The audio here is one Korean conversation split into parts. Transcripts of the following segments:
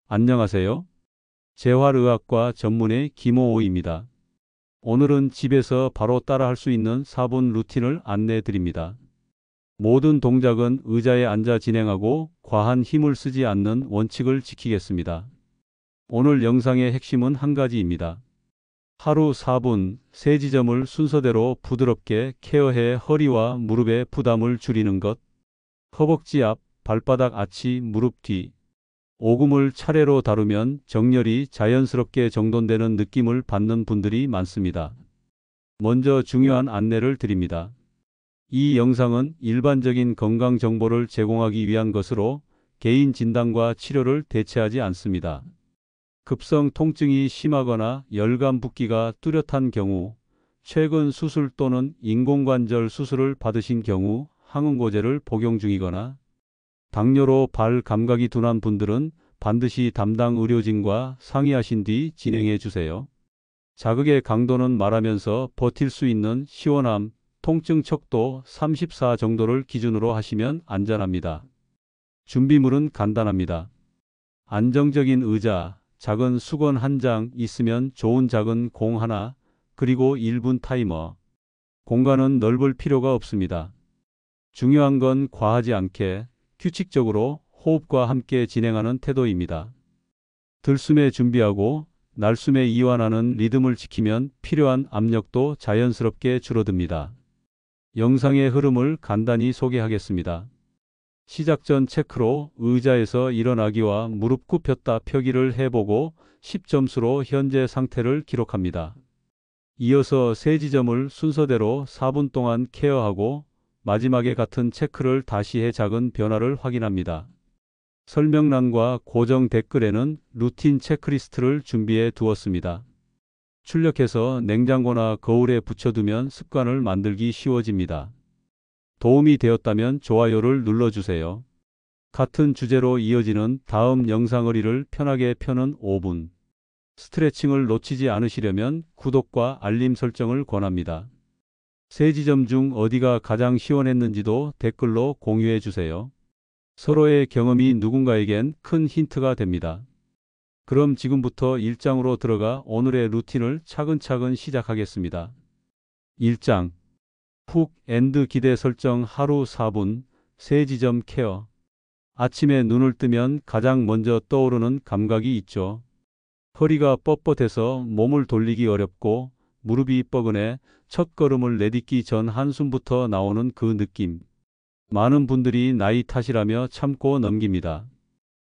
안녕하세요. 재활의학과 전문의 김호호입니다. 오늘은 집에서 바로 따라 할 수 있는 4분 루틴을 안내해 드립니다. 모든 동작은 의자에 앉아 진행하고 과한 힘을 쓰지 않는 원칙을 지키겠습니다. 오늘 영상의 핵심은 한 가지입니다. 하루 4분 세 지점을 순서대로 부드럽게 케어해 허리와 무릎의 부담을 줄이는 것. 허벅지 앞, 발바닥 아치, 무릎 뒤. 오금을 차례로 다루면 정렬이 자연스럽게 정돈되는 느낌을 받는 분들이 많습니다. 먼저 중요한 안내를 드립니다. 이 영상은 일반적인 건강 정보를 제공하기 위한 것으로 개인 진단과 치료를 대체하지 않습니다. 급성 통증이 심하거나 열감 붓기가 뚜렷한 경우, 최근 수술 또는 인공관절 수술을 받으신 경우 항응고제를 복용 중이거나 당뇨로 발 감각이 둔한 분들은 반드시 담당 의료진과 상의하신 뒤 진행해 주세요. 자극의 강도는 말하면서 버틸 수 있는 시원함, 통증 척도 34 정도를 기준으로 하시면 안전합니다. 준비물은 간단합니다. 안정적인 의자, 작은 수건 한 장 있으면 좋은 작은 공 하나, 그리고 1분 타이머. 공간은 넓을 필요가 없습니다. 중요한 건 과하지 않게 규칙적으로 호흡과 함께 진행하는 태도입니다. 들숨에 준비하고 날숨에 이완하는 리듬을 지키면 필요한 압력도 자연스럽게 줄어듭니다. 영상의 흐름을 간단히 소개하겠습니다. 시작 전 체크로 의자에서 일어나기와 무릎 굽혔다 펴기를 해보고 10점수로 현재 상태를 기록합니다. 이어서 세 지점을 순서대로 4분 동안 케어하고 마지막에 같은 체크를 다시 해 작은 변화를 확인합니다. 설명란과 고정 댓글에는 루틴 체크리스트를 준비해 두었습니다. 출력해서 냉장고나 거울에 붙여두면 습관을 만들기 쉬워집니다. 도움이 되었다면 좋아요를 눌러주세요. 같은 주제로 이어지는 다음 영상을 이를 편하게 펴는 5분. 스트레칭을 놓치지 않으시려면 구독과 알림 설정을 권합니다. 세 지점 중 어디가 가장 시원했는지도 댓글로 공유해 주세요. 서로의 경험이 누군가에겐 큰 힌트가 됩니다. 그럼 지금부터 1장으로 들어가 오늘의 루틴을 차근차근 시작하겠습니다. 1장. 훅 앤드 기대 설정 하루 4분 세 지점 케어. 아침에 눈을 뜨면 가장 먼저 떠오르는 감각이 있죠. 허리가 뻣뻣해서 몸을 돌리기 어렵고 무릎이 뻐근해 첫 걸음을 내딛기 전 한숨부터 나오는 그 느낌. 많은 분들이 나이 탓이라며 참고 넘깁니다.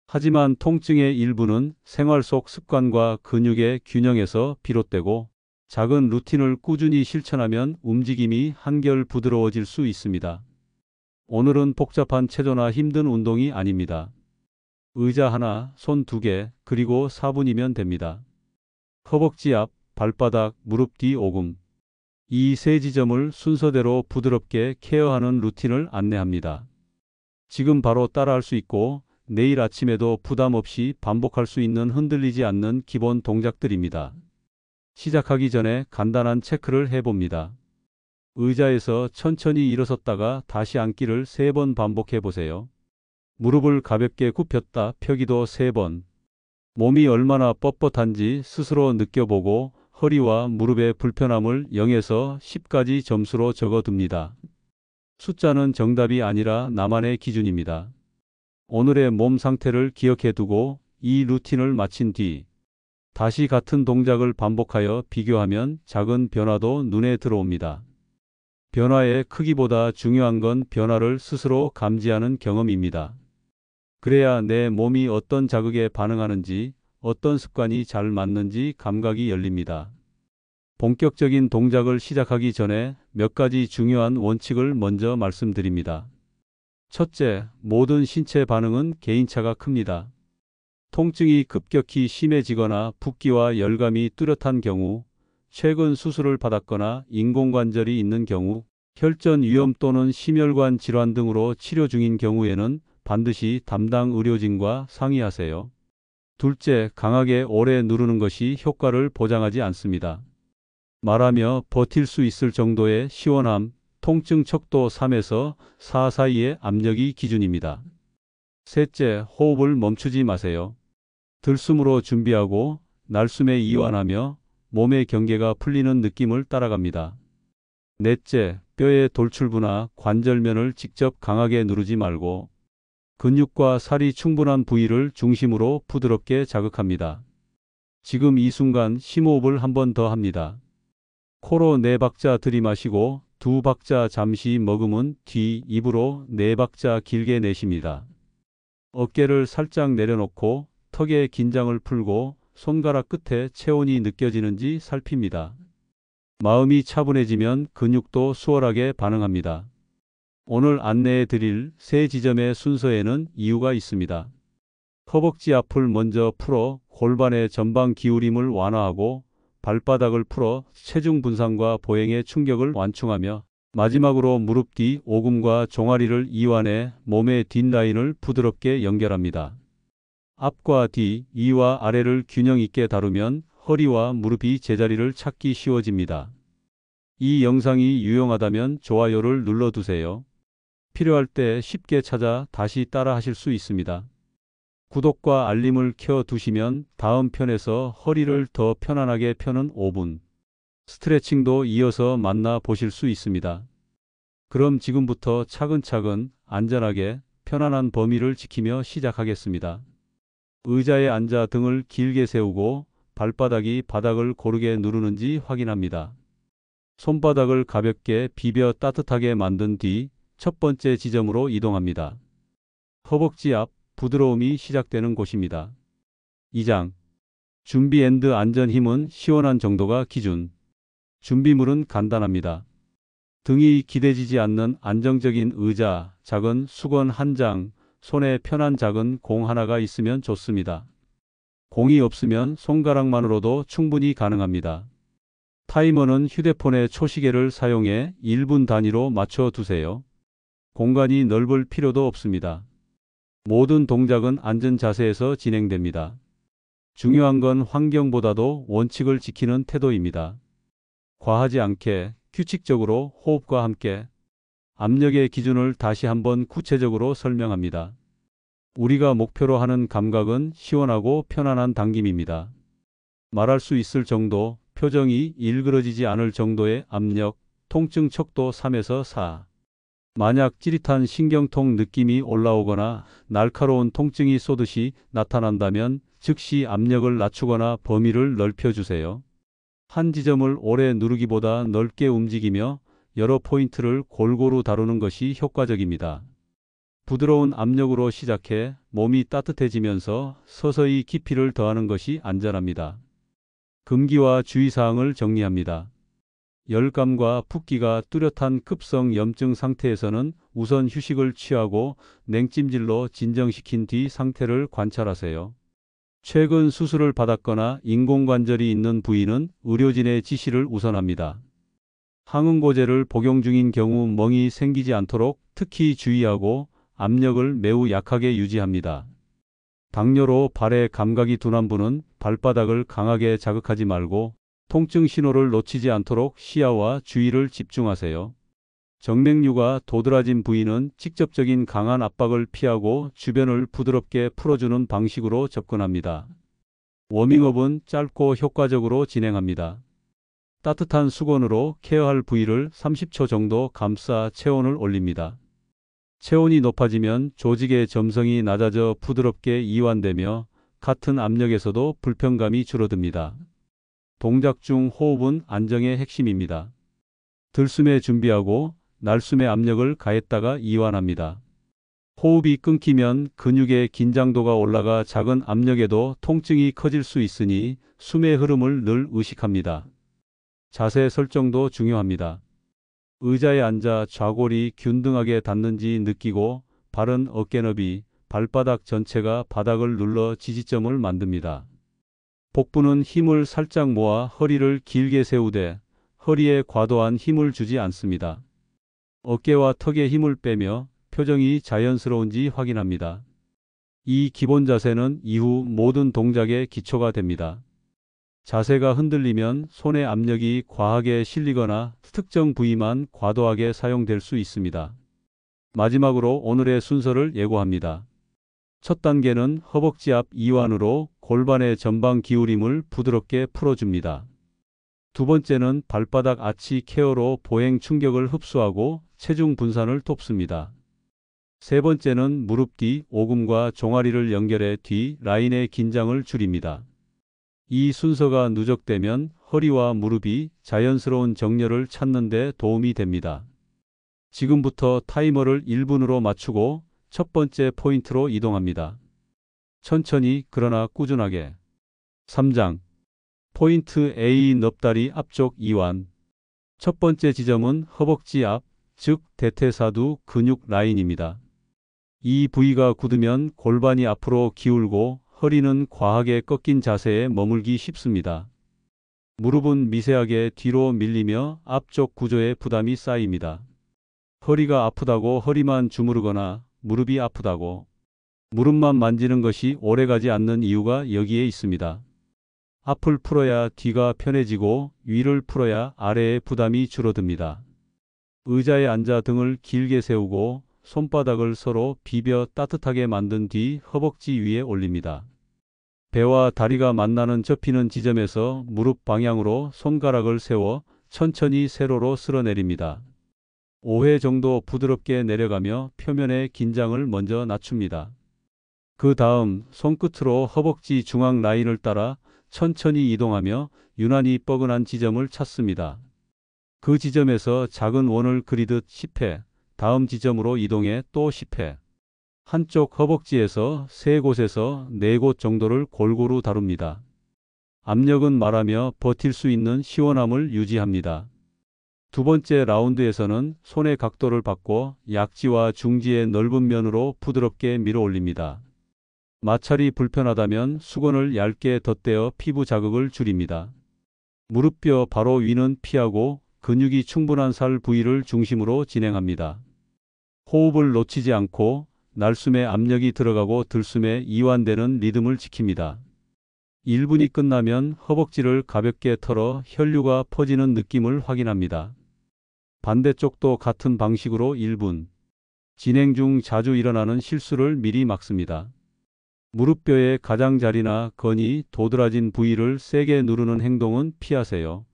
하지만 통증의 일부는 생활 속 습관과 근육의 균형에서 비롯되고 작은 루틴을 꾸준히 실천하면 움직임이 한결 부드러워질 수 있습니다. 오늘은 복잡한 체조나 힘든 운동이 아닙니다. 의자 하나, 손 2개, 그리고 4분이면 됩니다. 허벅지 앞, 발바닥, 무릎 뒤 오금. 이 세 지점을 순서대로 부드럽게 케어하는 루틴을 안내합니다. 지금 바로 따라할 수 있고 내일 아침에도 부담 없이 반복할 수 있는 흔들리지 않는 기본 동작들입니다. 시작하기 전에 간단한 체크를 해봅니다. 의자에서 천천히 일어섰다가 다시 앉기를 3번 반복해 보세요. 무릎을 가볍게 굽혔다 펴기도 3번. 몸이 얼마나 뻣뻣한지 스스로 느껴보고 허리와 무릎의 불편함을 0에서 10까지 점수로 적어둡니다. 숫자는 정답이 아니라 나만의 기준입니다. 오늘의 몸 상태를 기억해 두고 이 루틴을 마친 뒤 다시 같은 동작을 반복하여 비교하면 작은 변화도 눈에 들어옵니다. 변화의 크기보다 중요한 건 변화를 스스로 감지하는 경험입니다. 그래야 내 몸이 어떤 자극에 반응하는지, 어떤 습관이 잘 맞는지 감각이 열립니다. 본격적인 동작을 시작하기 전에 몇 가지 중요한 원칙을 먼저 말씀드립니다. 첫째, 모든 신체 반응은 개인차가 큽니다. 통증이 급격히 심해지거나 붓기와 열감이 뚜렷한 경우, 최근 수술을 받았거나 인공관절이 있는 경우, 혈전 위염 또는 심혈관 질환 등으로 치료 중인 경우에는 반드시 담당 의료진과 상의하세요. 둘째, 강하게 오래 누르는 것이 효과를 보장하지 않습니다. 말하며 버틸 수 있을 정도의 시원함, 통증 척도 3에서 4 사이의 압력이 기준입니다. 셋째, 호흡을 멈추지 마세요. 들숨으로 준비하고 날숨에 이완하며 몸의 경계가 풀리는 느낌을 따라갑니다. 넷째, 뼈의 돌출부나 관절면을 직접 강하게 누르지 말고 근육과 살이 충분한 부위를 중심으로 부드럽게 자극합니다. 지금 이 순간 심호흡을 한 번 더 합니다. 코로 4박자 들이마시고 2박자 잠시 머금은 뒤 입으로 4박자 길게 내쉽니다. 어깨를 살짝 내려놓고 턱의 긴장을 풀고 손가락 끝에 체온이 느껴지는지 살핍니다. 마음이 차분해지면 근육도 수월하게 반응합니다. 오늘 안내해 드릴 3지점의 순서에는 이유가 있습니다. 허벅지 앞을 먼저 풀어 골반의 전방 기울임을 완화하고 발바닥을 풀어 체중 분산과 보행의 충격을 완충하며 마지막으로 무릎 뒤 오금과 종아리를 이완해 몸의 뒷라인을 부드럽게 연결합니다. 앞과 뒤, 위와 아래를 균형 있게 다루면 허리와 무릎이 제자리를 찾기 쉬워집니다. 이 영상이 유용하다면 좋아요를 눌러두세요. 필요할 때 쉽게 찾아 다시 따라 하실 수 있습니다. 구독과 알림을 켜두시면 다음 편에서 허리를 더 편안하게 펴는 5분 스트레칭도 이어서 만나 보실 수 있습니다. 그럼 지금부터 차근차근 안전하게 편안한 범위를 지키며 시작하겠습니다. 의자에 앉아 등을 길게 세우고 발바닥이 바닥을 고르게 누르는지 확인합니다. 손바닥을 가볍게 비벼 따뜻하게 만든 뒤 첫 번째 지점으로 이동합니다. 허벅지 앞 부드러움이 시작되는 곳입니다. 2장 준비 앤드 안전 힘은 시원한 정도가 기준. 준비물은 간단합니다. 등이 기대지지 않는 안정적인 의자, 작은 수건 1장, 손에 편한 작은 공 하나가 있으면 좋습니다. 공이 없으면 손가락만으로도 충분히 가능합니다. 타이머는 휴대폰의 초시계를 사용해 1분 단위로 맞춰 두세요. 공간이 넓을 필요도 없습니다. 모든 동작은 앉은 자세에서 진행됩니다. 중요한 건 환경보다도 원칙을 지키는 태도입니다. 과하지 않게 규칙적으로 호흡과 함께 압력의 기준을 다시 한번 구체적으로 설명합니다. 우리가 목표로 하는 감각은 시원하고 편안한 당김입니다. 말할 수 있을 정도, 표정이 일그러지지 않을 정도의 압력, 통증 척도 3에서 4. 만약 찌릿한 신경통 느낌이 올라오거나 날카로운 통증이 쏘듯이 나타난다면 즉시 압력을 낮추거나 범위를 넓혀주세요. 한 지점을 오래 누르기보다 넓게 움직이며 여러 포인트를 골고루 다루는 것이 효과적입니다. 부드러운 압력으로 시작해 몸이 따뜻해지면서 서서히 깊이를 더하는 것이 안전합니다. 금기와 주의사항을 정리합니다. 열감과 붓기가 뚜렷한 급성 염증 상태에서는 우선 휴식을 취하고 냉찜질로 진정시킨 뒤 상태를 관찰하세요. 최근 수술을 받았거나 인공관절이 있는 부위는 의료진의 지시를 우선합니다. 항응고제를 복용 중인 경우 멍이 생기지 않도록 특히 주의하고 압력을 매우 약하게 유지합니다. 당뇨로 발의 감각이 둔한 분은 발바닥을 강하게 자극하지 말고 통증 신호를 놓치지 않도록 시야와 주의를 집중하세요. 정맥류가 도드라진 부위는 직접적인 강한 압박을 피하고 주변을 부드럽게 풀어주는 방식으로 접근합니다. 워밍업은 짧고 효과적으로 진행합니다. 따뜻한 수건으로 케어할 부위를 30초 정도 감싸 체온을 올립니다. 체온이 높아지면 조직의 점성이 낮아져 부드럽게 이완되며 같은 압력에서도 불편감이 줄어듭니다. 동작 중 호흡은 안정의 핵심입니다. 들숨에 준비하고 날숨에 압력을 가했다가 이완합니다. 호흡이 끊기면 근육의 긴장도가 올라가 작은 압력에도 통증이 커질 수 있으니 숨의 흐름을 늘 의식합니다. 자세 설정도 중요합니다. 의자에 앉아 좌골이 균등하게 닿는지 느끼고 바른 어깨너비, 발바닥 전체가 바닥을 눌러 지지점을 만듭니다. 복부는 힘을 살짝 모아 허리를 길게 세우되 허리에 과도한 힘을 주지 않습니다. 어깨와 턱에 힘을 빼며 표정이 자연스러운지 확인합니다. 이 기본 자세는 이후 모든 동작의 기초가 됩니다. 자세가 흔들리면 손의 압력이 과하게 실리거나 특정 부위만 과도하게 사용될 수 있습니다. 마지막으로 오늘의 순서를 예고합니다. 첫 단계는 허벅지 앞 이완으로 골반의 전방 기울임을 부드럽게 풀어줍니다. 두 번째는 발바닥 아치 케어로 보행 충격을 흡수하고 체중 분산을 돕습니다. 세 번째는 무릎 뒤 오금과 종아리를 연결해 뒤 라인의 긴장을 줄입니다. 이 순서가 누적되면 허리와 무릎이 자연스러운 정렬을 찾는 데 도움이 됩니다. 지금부터 타이머를 1분으로 맞추고 첫 번째 포인트로 이동합니다. 천천히 그러나 꾸준하게. 3장. 포인트 A 넙다리 앞쪽 이완. 첫 번째 지점은 허벅지 앞, 즉 대퇴사두 근육 라인입니다. 이 부위가 굳으면 골반이 앞으로 기울고 허리는 과하게 꺾인 자세에 머물기 쉽습니다. 무릎은 미세하게 뒤로 밀리며 앞쪽 구조에 부담이 쌓입니다. 허리가 아프다고 허리만 주무르거나 무릎이 아프다고 무릎만 만지는 것이 오래가지 않는 이유가 여기에 있습니다. 앞을 풀어야 뒤가 편해지고 위를 풀어야 아래의 부담이 줄어듭니다. 의자에 앉아 등을 길게 세우고 손바닥을 서로 비벼 따뜻하게 만든 뒤 허벅지 위에 올립니다. 배와 다리가 만나는 접히는 지점에서 무릎 방향으로 손가락을 세워 천천히 세로로 쓸어내립니다. 5회 정도 부드럽게 내려가며 표면의 긴장을 먼저 낮춥니다. 그 다음 손끝으로 허벅지 중앙 라인을 따라 천천히 이동하며 유난히 뻐근한 지점을 찾습니다. 그 지점에서 작은 원을 그리듯 10회, 다음 지점으로 이동해 또 10회. 한쪽 허벅지에서 3곳에서 4곳 정도를 골고루 다룹니다. 압력은 말하며 버틸 수 있는 시원함을 유지합니다. 두 번째 라운드에서는 손의 각도를 바꿔 약지와 중지의 넓은 면으로 부드럽게 밀어 올립니다. 마찰이 불편하다면 수건을 얇게 덧대어 피부 자극을 줄입니다. 무릎뼈 바로 위는 피하고 근육이 충분한 살 부위를 중심으로 진행합니다. 호흡을 놓치지 않고 날숨에 압력이 들어가고 들숨에 이완되는 리듬을 지킵니다. 1분이 끝나면 허벅지를 가볍게 털어 혈류가 퍼지는 느낌을 확인합니다. 반대쪽도 같은 방식으로 1분. 진행 중 자주 일어나는 실수를 미리 막습니다. 무릎뼈의 가장자리나 건이 도드라진 부위를 세게 누르는 행동은 피하세요.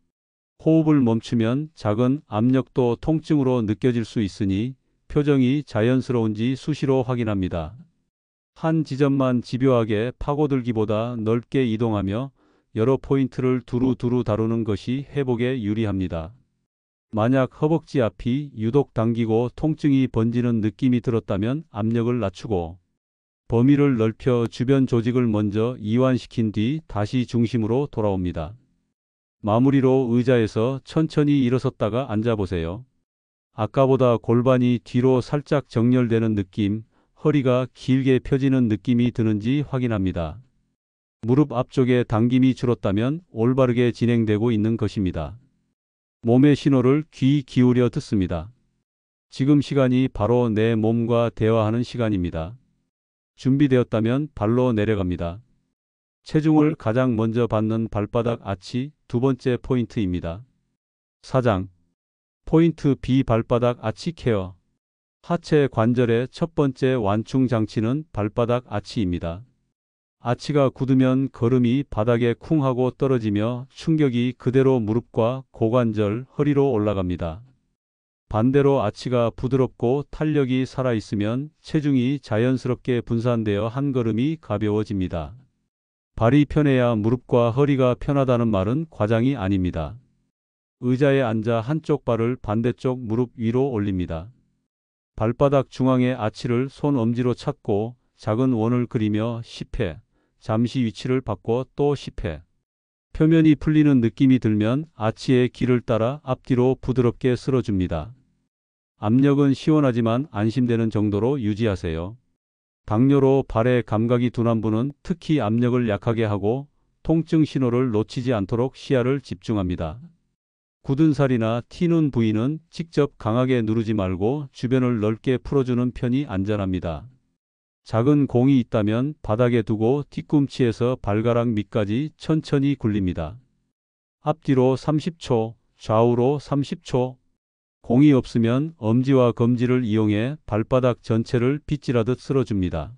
호흡을 멈추면 작은 압력도 통증으로 느껴질 수 있으니 표정이 자연스러운지 수시로 확인합니다. 한 지점만 집요하게 파고들기보다 넓게 이동하며 여러 포인트를 두루두루 다루는 것이 회복에 유리합니다. 만약 허벅지 앞이 유독 당기고 통증이 번지는 느낌이 들었다면 압력을 낮추고 범위를 넓혀 주변 조직을 먼저 이완시킨 뒤 다시 중심으로 돌아옵니다. 마무리로 의자에서 천천히 일어섰다가 앉아보세요. 아까보다 골반이 뒤로 살짝 정렬되는 느낌, 허리가 길게 펴지는 느낌이 드는지 확인합니다. 무릎 앞쪽에 당김이 줄었다면 올바르게 진행되고 있는 것입니다. 몸의 신호를 귀 기울여 듣습니다. 지금 시간이 바로 내 몸과 대화하는 시간입니다. 준비되었다면 발로 내려갑니다. 체중을 가장 먼저 받는 발바닥 아치 두 번째 포인트입니다. 4장. 포인트 B 발바닥 아치 케어. 하체 관절의 첫 번째 완충 장치는 발바닥 아치입니다. 아치가 굳으면 걸음이 바닥에 쿵 하고 떨어지며 충격이 그대로 무릎과 고관절, 허리로 올라갑니다. 반대로 아치가 부드럽고 탄력이 살아있으면 체중이 자연스럽게 분산되어 한 걸음이 가벼워집니다. 발이 편해야 무릎과 허리가 편하다는 말은 과장이 아닙니다. 의자에 앉아 한쪽 발을 반대쪽 무릎 위로 올립니다. 발바닥 중앙의 아치를 손 엄지로 찾고 작은 원을 그리며 10회, 잠시 위치를 바꿔 또 10회. 표면이 풀리는 느낌이 들면 아치의 길을 따라 앞뒤로 부드럽게 쓸어줍니다. 압력은 시원하지만 안심되는 정도로 유지하세요. 당뇨로 발의 감각이 둔한 분은 특히 압력을 약하게 하고 통증 신호를 놓치지 않도록 시야를 집중합니다. 굳은 살이나 튀는 부위는 직접 강하게 누르지 말고 주변을 넓게 풀어주는 편이 안전합니다. 작은 공이 있다면 바닥에 두고 뒤꿈치에서 발가락 밑까지 천천히 굴립니다. 앞뒤로 30초, 좌우로 30초. 공이 없으면 엄지와 검지를 이용해 발바닥 전체를 빗질하듯 쓸어줍니다.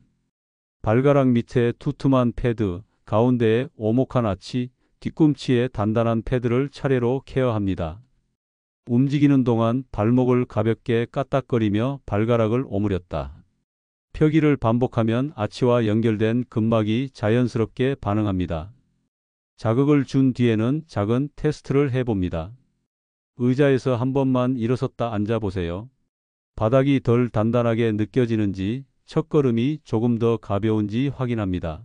발가락 밑에 두툼한 패드, 가운데에 오목한 아치, 뒤꿈치에 단단한 패드를 차례로 케어합니다. 움직이는 동안 발목을 가볍게 까딱거리며 발가락을 오므렸다 펴기를 반복하면 아치와 연결된 근막이 자연스럽게 반응합니다. 자극을 준 뒤에는 작은 테스트를 해봅니다. 의자에서 한 번만 일어섰다 앉아보세요. 바닥이 덜 단단하게 느껴지는지, 첫걸음이 조금 더 가벼운지 확인합니다.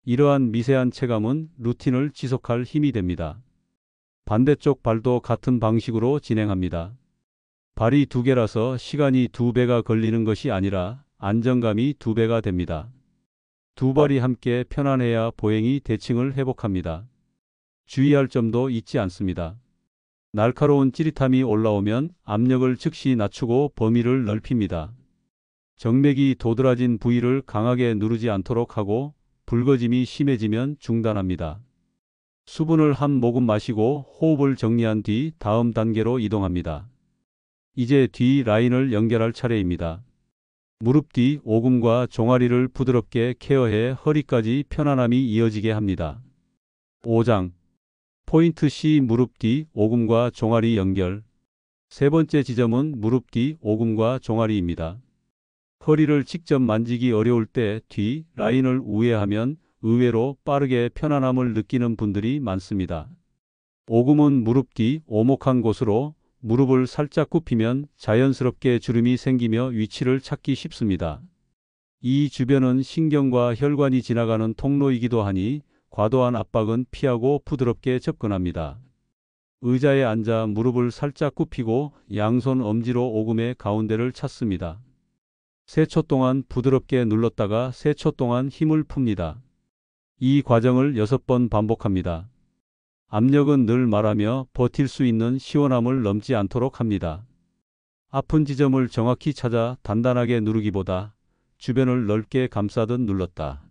이러한 미세한 체감은 루틴을 지속할 힘이 됩니다. 반대쪽 발도 같은 방식으로 진행합니다. 발이 2개라서 시간이 2배가 걸리는 것이 아니라 안정감이 2배가 됩니다. 두 발이 함께 편안해야 보행이 대칭을 회복합니다. 주의할 점도 잊지 않습니다. 날카로운 찌릿함이 올라오면 압력을 즉시 낮추고 범위를 넓힙니다. 정맥이 도드라진 부위를 강하게 누르지 않도록 하고 붉어짐이 심해지면 중단합니다. 수분을 한 모금 마시고 호흡을 정리한 뒤 다음 단계로 이동합니다. 이제 뒤 라인을 연결할 차례입니다. 무릎 뒤 오금과 종아리를 부드럽게 케어해 허리까지 편안함이 이어지게 합니다. 5장 포인트 C 무릎 뒤 오금과 종아리 연결. 세 번째 지점은 무릎 뒤 오금과 종아리입니다. 허리를 직접 만지기 어려울 때 뒤 라인을 우회하면 의외로 빠르게 편안함을 느끼는 분들이 많습니다. 오금은 무릎 뒤 오목한 곳으로 무릎을 살짝 굽히면 자연스럽게 주름이 생기며 위치를 찾기 쉽습니다. 이 주변은 신경과 혈관이 지나가는 통로이기도 하니 과도한 압박은 피하고 부드럽게 접근합니다. 의자에 앉아 무릎을 살짝 굽히고 양손 엄지로 오금의 가운데를 찾습니다. 3초 동안 부드럽게 눌렀다가 3초 동안 힘을 풉니다. 이 과정을 6번 반복합니다. 압력은 늘 말하며 버틸 수 있는 시원함을 넘지 않도록 합니다. 아픈 지점을 정확히 찾아 단단하게 누르기보다 주변을 넓게 감싸듯 눌렀다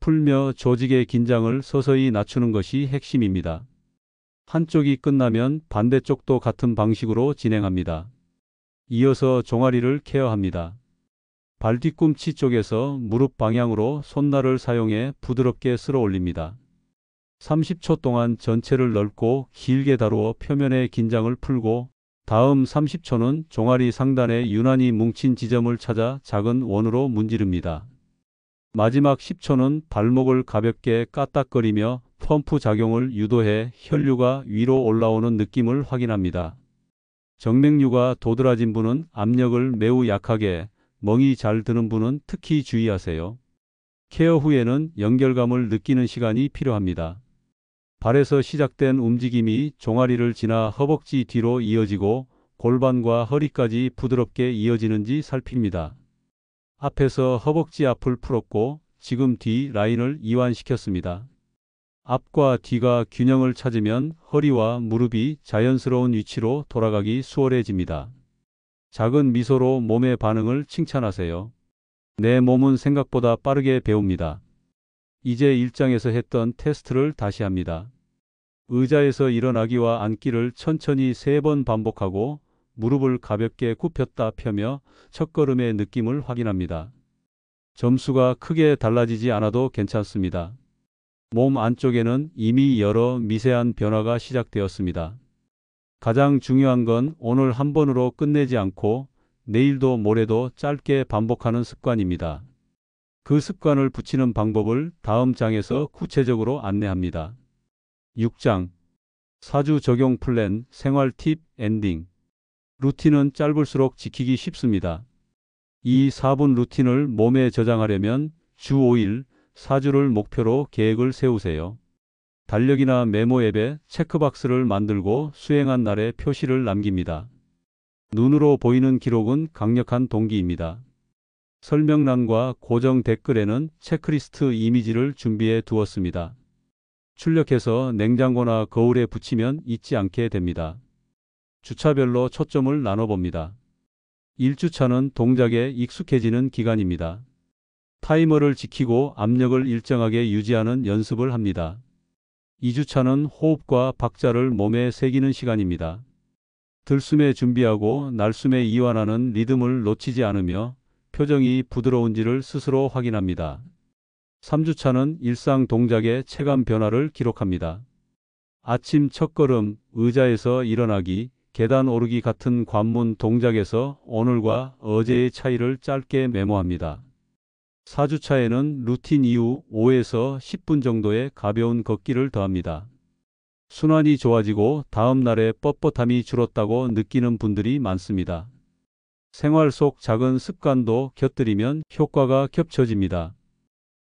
풀며 조직의 긴장을 서서히 낮추는 것이 핵심입니다. 한쪽이 끝나면 반대쪽도 같은 방식으로 진행합니다. 이어서 종아리를 케어합니다. 발 뒤꿈치 쪽에서 무릎 방향으로 손날을 사용해 부드럽게 쓸어 올립니다. 30초 동안 전체를 넓고 길게 다루어 표면의 긴장을 풀고 다음 30초는 종아리 상단에 유난히 뭉친 지점을 찾아 작은 원으로 문지릅니다. 마지막 10초는 발목을 가볍게 까딱거리며 펌프 작용을 유도해 혈류가 위로 올라오는 느낌을 확인합니다. 정맥류가 도드라진 분은 압력을 매우 약하게, 멍이 잘 드는 분은 특히 주의하세요. 케어 후에는 연결감을 느끼는 시간이 필요합니다. 발에서 시작된 움직임이 종아리를 지나 허벅지 뒤로 이어지고 골반과 허리까지 부드럽게 이어지는지 살핍니다. 앞에서 허벅지 앞을 풀었고 지금 뒤 라인을 이완시켰습니다. 앞과 뒤가 균형을 찾으면 허리와 무릎이 자연스러운 위치로 돌아가기 수월해집니다. 작은 미소로 몸의 반응을 칭찬하세요. 내 몸은 생각보다 빠르게 배웁니다. 이제 1장에서 했던 테스트를 다시 합니다. 의자에서 일어나기와 앉기를 천천히 3번 반복하고 무릎을 가볍게 굽혔다 펴며 첫걸음의 느낌을 확인합니다. 점수가 크게 달라지지 않아도 괜찮습니다. 몸 안쪽에는 이미 여러 미세한 변화가 시작되었습니다. 가장 중요한 건 오늘 한 번으로 끝내지 않고 내일도 모레도 짧게 반복하는 습관입니다. 그 습관을 붙이는 방법을 다음 장에서 구체적으로 안내합니다. 6장 사주 적용 플랜 생활 팁 엔딩. 루틴은 짧을수록 지키기 쉽습니다. 이 4분 루틴을 몸에 저장하려면 주 5일 4주를 목표로 계획을 세우세요. 달력이나 메모 앱에 체크박스를 만들고 수행한 날에 표시를 남깁니다. 눈으로 보이는 기록은 강력한 동기입니다. 설명란과 고정 댓글에는 체크리스트 이미지를 준비해 두었습니다. 출력해서 냉장고나 거울에 붙이면 잊지 않게 됩니다. 주차별로 초점을 나눠봅니다. 1주차는 동작에 익숙해지는 기간입니다. 타이머를 지키고 압력을 일정하게 유지하는 연습을 합니다. 2주차는 호흡과 박자를 몸에 새기는 시간입니다. 들숨에 준비하고 날숨에 이완하는 리듬을 놓치지 않으며 표정이 부드러운지를 스스로 확인합니다. 3주차는 일상 동작의 체감 변화를 기록합니다. 아침 첫걸음, 의자에서 일어나기, 계단 오르기 같은 관문 동작에서 오늘과 어제의 차이를 짧게 메모합니다. 4주차에는 루틴 이후 5에서 10분 정도의 가벼운 걷기를 더합니다. 순환이 좋아지고 다음 날의 뻣뻣함이 줄었다고 느끼는 분들이 많습니다. 생활 속 작은 습관도 곁들이면 효과가 겹쳐집니다.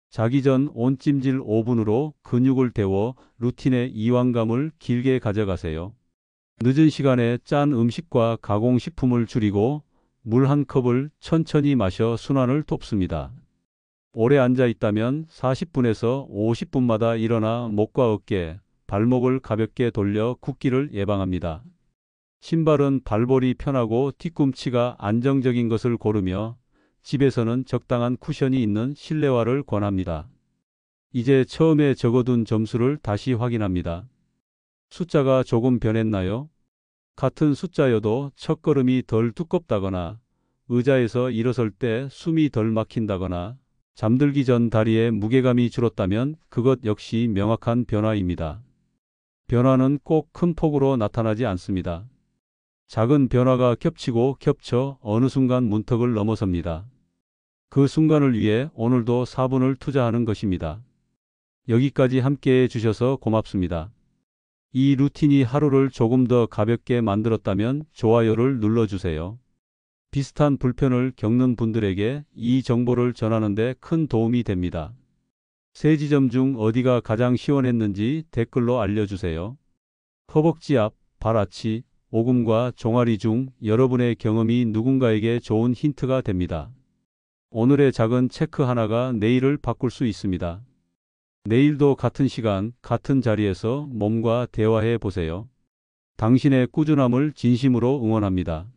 자기 전 온찜질 5분으로 근육을 데워 루틴의 이완감을 길게 가져가세요. 늦은 시간에 짠 음식과 가공식품을 줄이고 물 한 컵을 천천히 마셔 순환을 돕습니다. 오래 앉아 있다면 40분에서 50분마다 일어나 목과 어깨, 발목을 가볍게 돌려 굽기를 예방합니다. 신발은 발볼이 편하고 뒤꿈치가 안정적인 것을 고르며 집에서는 적당한 쿠션이 있는 실내화를 권합니다. 이제 처음에 적어둔 점수를 다시 확인합니다. 숫자가 조금 변했나요? 같은 숫자여도 첫걸음이 덜 두껍다거나 의자에서 일어설 때 숨이 덜 막힌다거나 잠들기 전 다리에 무게감이 줄었다면 그것 역시 명확한 변화입니다. 변화는 꼭 큰 폭으로 나타나지 않습니다. 작은 변화가 겹치고 겹쳐 어느 순간 문턱을 넘어섭니다. 그 순간을 위해 오늘도 4분을 투자하는 것입니다. 여기까지 함께해 주셔서 고맙습니다. 이 루틴이 하루를 조금 더 가볍게 만들었다면 좋아요를 눌러주세요. 비슷한 불편을 겪는 분들에게 이 정보를 전하는 데 큰 도움이 됩니다. 세 지점 중 어디가 가장 시원했는지 댓글로 알려주세요. 허벅지 앞, 발 아치, 오금과 종아리 중 여러분의 경험이 누군가에게 좋은 힌트가 됩니다. 오늘의 작은 체크 하나가 내일을 바꿀 수 있습니다. 내일도 같은 시간, 같은 자리에서 몸과 대화해 보세요. 당신의 꾸준함을 진심으로 응원합니다.